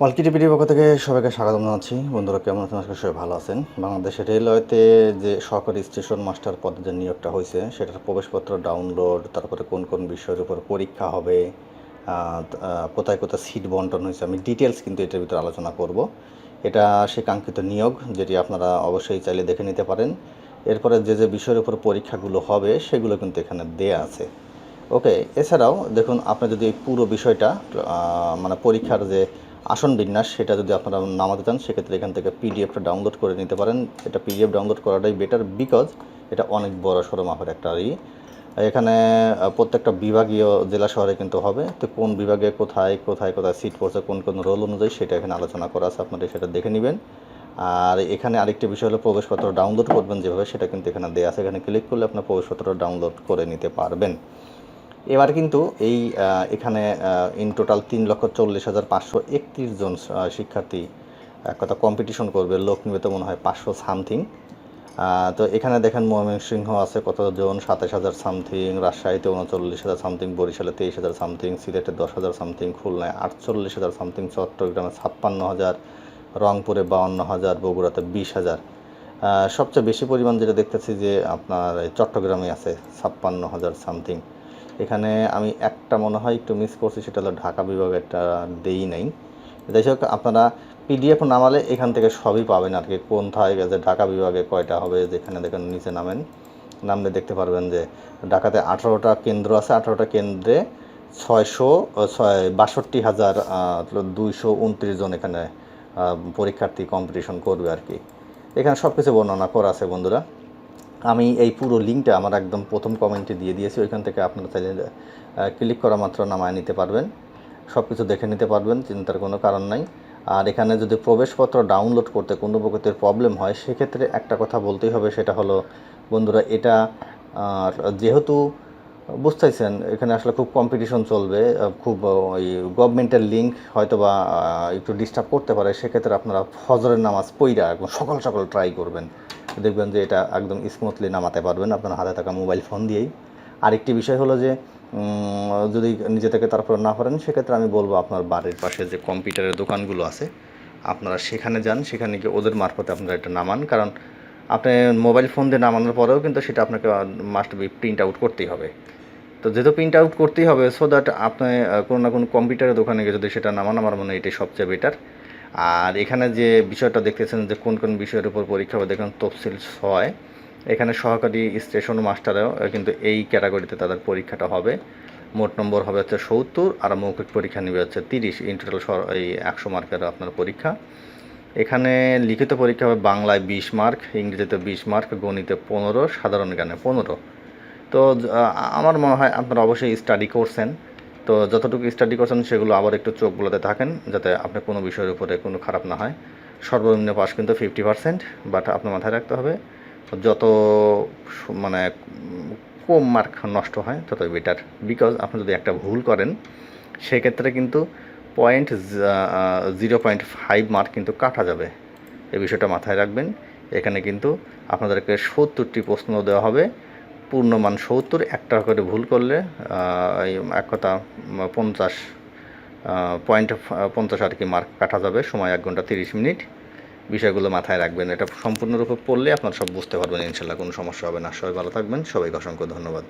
ওয়ালকিটি পিডির পক্ষ থেকে সবাইকে স্বাগতম জানাচ্ছি। বন্ধুরা কেমন আছেন? আজকে সবাই ভালো আছেন। বাংলাদেশের রেলওয়েতে যে সহকারী স্টেশন মাস্টার পদে যে নিয়োগটা হয়েছে সেটার প্রবেশপত্র ডাউনলোড, তারপরে কোন কোন বিষয়ের উপর পরীক্ষা হবে, কোথায় কোথায় সিট বন্টন হয়েছে, আমি ডিটেলস কিন্তু এটার ভিতরে আলোচনা করব। এটা সে কাঙ্ক্ষিত নিয়োগ, যেটি আপনারা অবশ্যই চাইলে দেখে নিতে পারেন। এরপরে যে যে বিষয়ের উপর পরীক্ষাগুলো হবে সেগুলো কিন্তু এখানে দেয়া আছে। ওকে, এছাড়াও দেখুন, আপনি যদি এই পুরো বিষয়টা মানে পরীক্ষার যে আসন বিন্যাস সেটা যদি আপনারা নামাতে চান, সেক্ষেত্রে এখান থেকে পিডিএফটা ডাউনলোড করে নিতে পারেন। এটা পিডিএফ ডাউনলোড করাটাই বেটার, বিকজ এটা অনেক বড় সড়ো মাপের একটা এখানে প্রত্যেকটা বিভাগীয় জেলা শহরে কিন্তু হবে। তো কোন বিভাগে কোথায় কোথায় কোথায় সিট পড়ছে, কোন কোন রোল অনুযায়ী, সেটা এখানে আলোচনা করা আছে, আপনারা সেটা দেখে নেবেন। আর এখানে আরেকটি বিষয় হলো প্রবেশপত্র ডাউনলোড করবেন যেভাবে, সেটা কিন্তু এখানে দেওয়া আছে। এখানে ক্লিক করলে আপনার প্রবেশপত্র ডাউনলোড করে নিতে পারবেন। এবার কিন্তু এই এখানে ইন টোটাল 3,40,531 জন শিক্ষার্থী এক কথা কম্পিটিশন করবে। লোক নিবে তো মনে হয় 500 সামথিং। তো এখানে দেখেন ময়মনসিংহ আছে কতজন, 27,000 সামথিং, রাজশাহীতে 39,000 সামথিং, বরিশালে 23,000 সামথিং, সিলেটে 10,000 সামথিং, খুলনায় 48,000 সামথিং, চট্টগ্রামে 56,000, রংপুরে 52,000, বগুড়াতে 20,000। সবচেয়ে বেশি পরিমাণ যেটা দেখতেছি যে আপনার চট্টগ্রামে আছে 56,000 সামথিং। এখানে আমি একটা মনে হয় একটু মিস করছি, সেটা হলো ঢাকা বিভাগেরটা দেই নাই। যাই হোক, আপনারা পিডিএফ নামালে এখান থেকে সবই পাবেন আর কি, কোথায় গেছে ঢাকা বিভাগে কয়টা হবে। যেখানে দেখেন নিচে নামলে দেখতে পারবেন যে ঢাকাতে 18টা কেন্দ্র আছে। 18টা কেন্দ্রে 662,229 জন এখানে পরীক্ষার্থী কম্পিটিশন করবে আর কি। এখানে সব কিছু বর্ণনা করা আছে বন্ধুরা। আমি এই পুরো লিঙ্কটা আমার একদম প্রথম কমেন্টে দিয়ে দিয়েছি, ওইখান থেকে আপনারা চাইলে ক্লিক করা মাত্র নামায় নিতে পারবেন, সব কিছু দেখে নিতে পারবেন, চিন্তার কোনো কারণ নাই। আর এখানে যদি প্রবেশপত্র ডাউনলোড করতে কোনো প্রকৃতির প্রবলেম হয়, সেক্ষেত্রে একটা কথা বলতেই হবে, সেটা হলো বন্ধুরা, এটা যেহেতু বুঝতেছেন এখানে আসলে খুব কম্পিটিশন চলবে, খুব ওই গভর্নমেন্টের লিঙ্ক হয়তো বা একটু ডিস্টার্ব করতে পারে। সেক্ষেত্রে আপনারা ফজরের নামাজ পইরা একদম সকাল সকাল ট্রাই করবেন, দেখবেন যে এটা একদম স্মুথলি নামাতে পারবেন আপনার হাতে থাকা মোবাইল ফোন দিয়েই। আরেকটি বিষয় হলো যে যদি নিজে থেকে তারপর না পারেন, সেক্ষেত্রে আমি বলবো আপনার বাড়ির পাশে যে কম্পিউটারের দোকানগুলো আছে আপনারা সেখানে যান, সেখানে গিয়ে ওদের মারফতে আপনারা এটা নামান। কারণ আপনি মোবাইল ফোন দিয়ে নামানোর পরেও কিন্তু সেটা আপনাকে মাস্ট বি প্রিন্ট আউট করতেই হবে। তো যেহেতু প্রিন্ট আউট করতেই হবে, সো দ্যাট আপনি কোনো না কোনো কম্পিউটারের দোকানে গিয়ে যদি সেটা নামান, আমার মনে হয় এটাই সবচেয়ে বেটার। আর এখানে যে বিষয়টা দেখতেছেন যে কোন কোন বিষয়ের উপর পরীক্ষা হবে, দেখুন তফসিল 6, এখানে সহকারী স্টেশন মাস্টারও কিন্তু এই ক্যাটাগরিতে তাদের পরীক্ষাটা হবে। মোট নম্বর হবে হচ্ছে 70, আর মৌখিক পরীক্ষা নেবে হচ্ছে 30। ইন টোটাল এই 100 মার্কের আপনার পরীক্ষা। এখানে লিখিত পরীক্ষা হবে বাংলায় 20 মার্ক, ইংরেজিতে 20 মার্ক, গণিতে 15, সাধারণ জ্ঞানে 15। তো আমার মনে হয় আপনারা অবশ্যই স্টাডি করছেন। তো যতটুকু স্টাডি করছেন সেগুলো আবার একটু চোখ বোলাতে থাকেন, যাতে আপনার কোনো বিষয়ের উপরে কোনো খারাপ না হয়। সর্বনিম্ন পাস কিন্তু 50%, বাট আপনার মাথায় রাখতে হবে যত মানে কম মার্ক নষ্ট হয় ততই বেটার। বিকজ আপনি যদি একটা ভুল করেন, সেক্ষেত্রে কিন্তু 0.5 মার্ক কিন্তু কাটা যাবে। এই বিষয়টা মাথায় রাখবেন। এখানে কিন্তু আপনাদেরকে 70টি প্রশ্ন দেওয়া হবে, পূর্ণমান 70, একটা করে ভুল করলে এক কথা 50 আর কি মার্ক কাটা যাবে। সময় 1 ঘন্টা 30 মিনিট। বিষয়গুলো মাথায় রাখবেন, এটা সম্পূর্ণরূপে পড়লে আপনারা সব বুঝতে পারবেন ইনশাল্লাহ, কোনো সমস্যা হবে না। সবাই ভালো থাকবেন, সবাইকে অসংখ্য ধন্যবাদ।